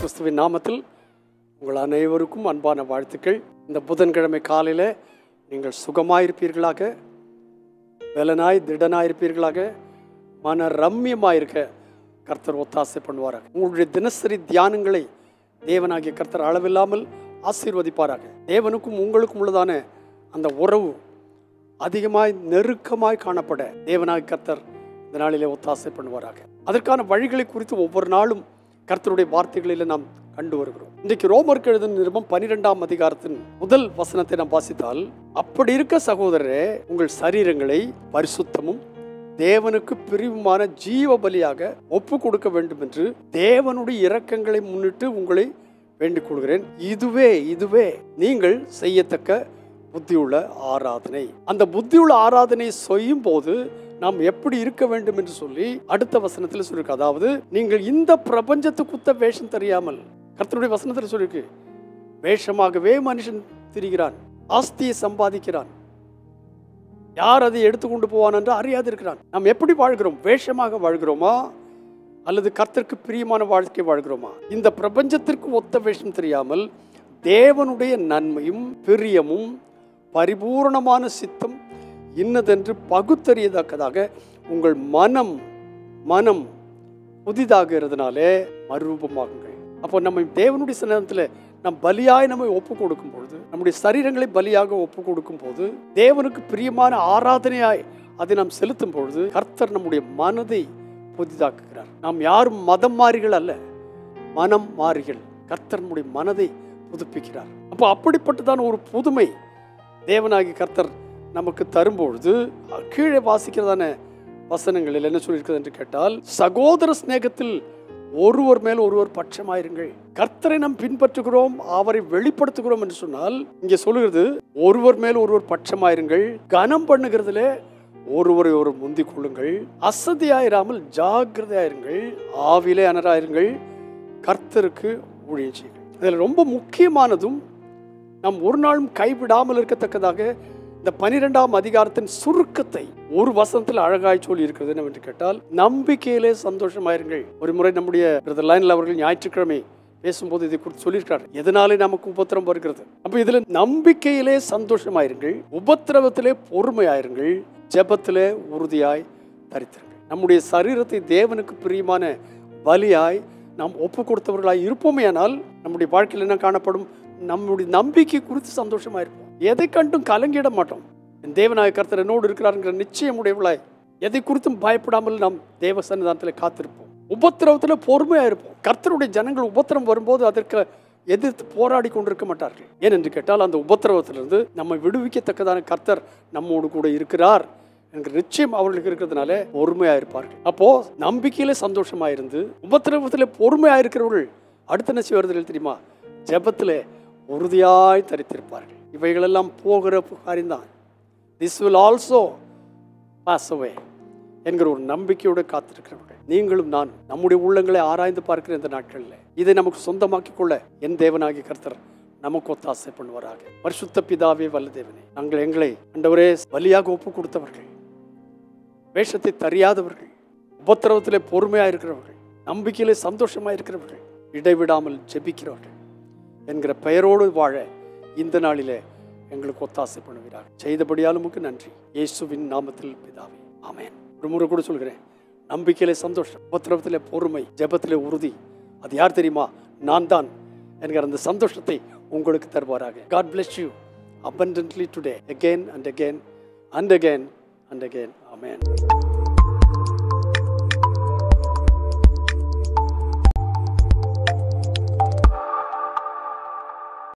கிறிஸ்துவின் நாமத்தில் உங்கள் அனைவருக்கும் அன்பான வாழ்த்துக்கள். இந்த புதன்கிழமை காலையில் நீங்கள் சுகமாயிருப்பீர்களாக, பலனாய் திடனாயிருப்பீர்களாக, மன ரம்யமாயிருக்க கர்த்தர் ஒத்தாசை பண்ணுவாராக. உங்களுடைய தினசரி தியானங்களை தேவனாகிய கர்த்தர் அளவில்லாமல் ஆசீர்வதிப்பாராக. தேவனுக்கும் உங்களுக்கும் உள்ளதான அந்த உறவு அதிகமாய் நெருக்கமாய் காணப்பட தேவனாகிய கர்த்தர் இந்த நாளிலே ஒத்தாசை பண்ணுவாராக. அதற்கான வழிகளை குறித்து ஒவ்வொரு நாளும் கர்த்தருடைய வார்த்தைகளில் நாம் கண்டு வருகிறோம். இன்றைக்கு ரோமருக்கு எழுதின நிருபம் 12ஆம் அதிகாரத்தின் முதல் வசனத்தை நாம் வாசித்தால், அப்படி இருக்க சகோதரரே, உங்கள் சரீரங்களை பரிசுத்தமும் தேவனுக்கு பிரிவுமான ஜீவ பலியாக ஒப்பு கொடுக்க வேண்டும் என்று தேவனுடைய இரக்கங்களை முன்னிட்டு உங்களை வேண்டிக் கொள்கிறேன். இதுவே நீங்கள் செய்யத்தக்க புத்தியுள்ள ஆராதனை. அந்த புத்தியுள்ள ஆராதனை செய்யும் போது நாம் எப்படி இருக்க வேண்டும் என்று சொல்லி அடுத்த வசனத்தில் சொல்லியிருக்கு. அதாவது, நீங்கள் இந்த பிரபஞ்சத்துக்குத்த வேஷம் தெரியாமல், கர்த்தருடைய வசனத்தில் சொல்லியிருக்கு, வேஷமாகவே மனுஷன் திரிகிறான், ஆஸ்தியை சம்பாதிக்கிறான், யார் அதை எடுத்துக்கொண்டு போவான் என்று அறியாது இருக்கிறான். நாம் எப்படி வாழ்கிறோம்? வேஷமாக வாழ்கிறோமா அல்லது கர்த்தருக்கு பிரியமான வாழ்க்கை வாழ்கிறோமா? இந்த பிரபஞ்சத்திற்கு ஒத்த வேஷம் தெரியாமல் தேவனுடைய நன்மையும் பிரியமும் பரிபூர்ணமான சித்தம் இன்னதென்று பகுத்தறியத்தக்கதாக உங்கள் மனம் புதிதாகிறதுனாலே மறுரூபமாகுங்கள். அப்போ நம்ம தேவனுடைய சன்னதத்தில் நாம் பலியாய் நம்மை ஒப்பு கொடுக்கும் பொழுது, நம்முடைய சரீரங்களை பலியாக ஒப்பு கொடுக்கும் போது, தேவனுக்கு பிரியமான ஆராதனையாய் அதை நாம் செலுத்தும் பொழுது கர்த்தர் நம்முடைய மனதை புதிதாக்குகிறார். நாம் யாரும் மதம் மாறிகள் அல்ல, மனம் மாறிகள். கர்த்தர் நம்முடைய மனதை புதுப்பிக்கிறார். அப்போ அப்படிப்பட்டதான ஒரு புதுமை தேவனாகி கர்த்தர் நமக்கு தரும்பொழுது, கீழே வாசிக்கிறதான வசனங்களில் என்ன சொல்லியிருக்கிறது என்று கேட்டால், சகோதர சிநேகத்தில் ஒருவர் மேல் ஒருவர் பட்சமாயிருங்கள். கர்த்தரை நாம் பின்பற்றுகிறோம், அவரை வெளிப்படுத்துகிறோம் என்று சொன்னால், இங்கே சொல்லுகிறது ஒருவர் மேல் ஒருவர் பட்சமாயிருங்கள், கனம் பண்ணுகிறதுல ஒருவரை ஒரு முந்திக் கொள்ளுங்கள், அசதியாயிராமல் ஜாக்கிரதையாயிருங்கள், ஆவிலே அனராயிருங்கள், கர்த்தருக்கு ஊழியம் செய்யுங்கள். இதில் ரொம்ப முக்கியமானதும் நாம் ஒரு நாளும் கைவிடாமல் இருக்கத்தக்கதாக இந்த 12ஆம் அதிகாரத்தின் சுருக்கத்தை ஒரு வசனத்தில் அழகாய் சொல்லி இருக்கிறது என்னவென்று கேட்டால், நம்பிக்கையிலே சந்தோஷமாயிருங்கள். ஒரு முறை நம்முடைய லைனில் அவர்கள் ஞாயிற்றுக்கிழமை பேசும்போது இதை குறித்து சொல்லியிருக்கிறார். எதனாலே நமக்கு உபத்திரம் வருகிறது? அப்போ இதில் நம்பிக்கையிலே சந்தோஷமாயிருங்கள், உபத்திரவத்திலே பொறுமையாயிருங்கள், ஜெபத்திலே உறுதியாய் தரித்திருங்கள். நம்முடைய சரீரத்தை தேவனுக்கு பிரியமான பலியாய் நாம் ஒப்பு கொடுத்தவர்களாய் இருப்போமே, ஆனால் நம்முடைய வாழ்க்கையில் என்ன காணப்படும்? நம்முடைய நம்பிக்கை குறித்து சந்தோஷமாயிருப்போம். எதை கண்டும் கலங்கிட மாட்டோம். என் தேவனாய கர்த்தர் என்னோடு இருக்கிறார்ங்கிற நிச்சயம் உடையவளாய் எதை குறித்தும் பயப்படாமல் நாம் தேவ சன்னிதானத்தில் காத்திருப்போம். உபத்திரவத்தில் பொறுமையாக இருப்போம். கர்த்தருடைய ஜனங்கள் உபத்திரம் வரும்போது அதற்கு எதிர்த்து போராடி கொண்டிருக்க மாட்டார்கள். ஏனென்று கேட்டால், அந்த உபத்திரவத்திலிருந்து நம்மை விடுவிக்கத்தக்கதான கர்த்தர் நம்மோடு கூட இருக்கிறார் என்கிற நிச்சயம் அவர்களுக்கு இருக்கிறதுனால பொறுமையாக இருப்பார்கள். அப்போ நம்பிக்கையிலே சந்தோஷமாக இருந்து உபத்திரவத்தில் பொறுமையாக இருக்கிறவர்கள் அடுத்த என்ன செய்வார்கள் தெரியுமா? ஜெபத்திலே உறுதியாய் தரித்திருப்பார்கள். இவைகளெல்லாம் போகிற காரியம்தான். This will also pass away என்கிற ஒரு நம்பிக்கையோடு காத்திருக்கிறவர்கள் நீங்களும் நான் நம்முடைய உள்ளங்களை ஆராய்ந்து பார்க்கிற இந்த நாட்களில் இதை நமக்கு சொந்தமாக்கி கொள்ள என் தேவனாகிய கர்த்தர் நமக்கு ஒத்தாசை பண்ணுவாராக. பரிசுத்த பிதாவே, வல்ல தேவனே, நாங்கள் எங்களை ஆண்டவரே பலியாக ஒப்பு கொடுத்தவர்கள், வேஷத்தை தெரியாதவர்கள், உபத்திரவத்திலே பொறுமையாக இருக்கிறவர்கள், நம்பிக்கையிலே சந்தோஷமாக இருக்கிறவர்கள், இடைவிடாமல் ஜெபிக்கிறவர்கள் என்கிற பெயரோடு வாழ இந்த நாளிலே எங்களுக்கு ஒத்தாசை பண்ணுவீராக. செய்தபடியால் உமக்கு நன்றி, இயேசுவின் நாமத்தில் பிதாவே, ஆமென். ஒரு முறை கூட சொல்கிறேன், நம்பிக்கையிலே சந்தோஷம், உபத்திரவத்திலே பொறுமை, ஜெபத்திலே உறுதி. அது யார் தெரியுமா? நான் தான் என்கிற அந்த சந்தோஷத்தை உங்களுக்கு தருவாராக. God bless you abundantly today, again and again and again and again. Amen.